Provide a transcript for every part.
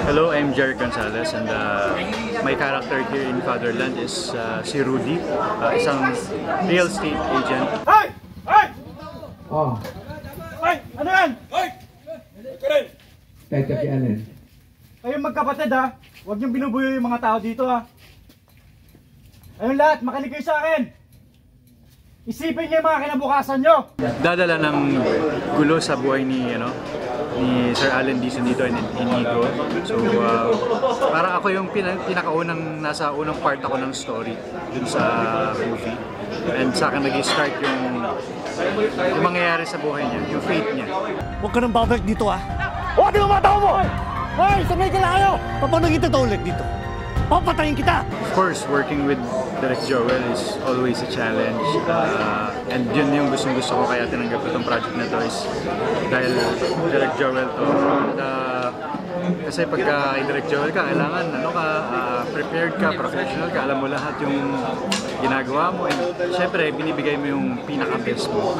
Hello, I'm Jerry Gonzalez, and my character here in Fatherland is si Rudy, isang real estate agent. Hey! Hey! Oh. Hey! Ano yan? Hey! Kahit kakianin. Kayong magkapatid ha, huwag niyong binubuyo yung mga tao dito ha. Ayun lahat, makinig kayo sa akin. Isipin niyo yung mga kinabukasan niyo. Dadala ng gulo sa buhay ni Sir Allen Dizon dito in Inigo. So parang ako yung pinakaunang nasa unang part ako ng story dun sa movie. And sa akin nag-start yung mangyayari sa buhay niya, yung fate niya. Huwag ka nang babalik dito ha. O, di ba matawa mo? Hoy, sabay ka na kayo! Paano kita to ulit dito? Papatayin kita! Of course, working with Direk Joel is always a challenge. And yun yung gustong-gusto ko kaya tinanggap ko itong project na to is dahil Direk Joel to. Kasi pagka kay Direk Joel ka, kailangan prepared ka, professional ka, alam mo lahat yung ginagawa mo. And syempre, binibigay mo yung pinaka-best mo.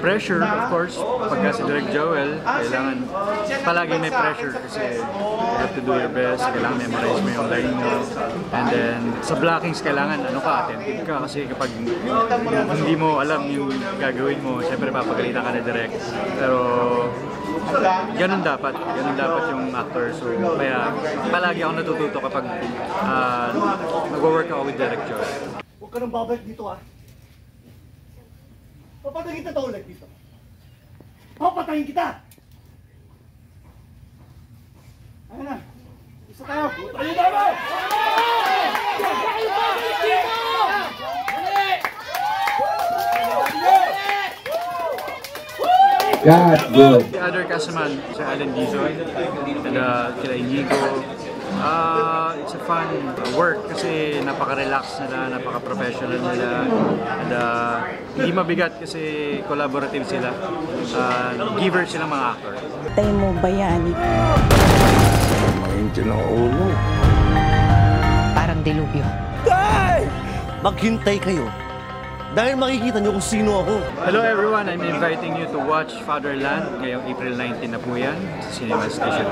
Pressure, of course, pagka si Direk Joel, kailangan palagi may pressure kasi you have to do your best, kailangan memorize mo yung line mo. And then, sa blockings, kailangan attentive ka kasi kapag hindi mo alam yung gagawin mo, syempre papagalitan ka na direct. Pero, ganun dapat yung actor. So, kaya palagi ako natututo kapag nag-work ako with Direk Joel. Huwag ka nang babalik dito ha. Papatayin kita to ulit dito. Papatayin kita! Ayun na, isa tayo. Tayo tayo! God, good. The other cast naman, Sir Allen Dizon, and kila Inigo. It's a fun work kasi napaka-relax nila, napaka-professional nila, and hindi mabigat kasi collaborative sila. Giver silang mga actor. Tayo mo bayani. Mahinti ng ulo. Parang dilubyo. Hey! Maghintay kayo. Dahil makikita nyo kung sino ako. Hello everyone, I'm inviting you to watch Fatherland ngayong April 19 na po yan sa Cinema Station.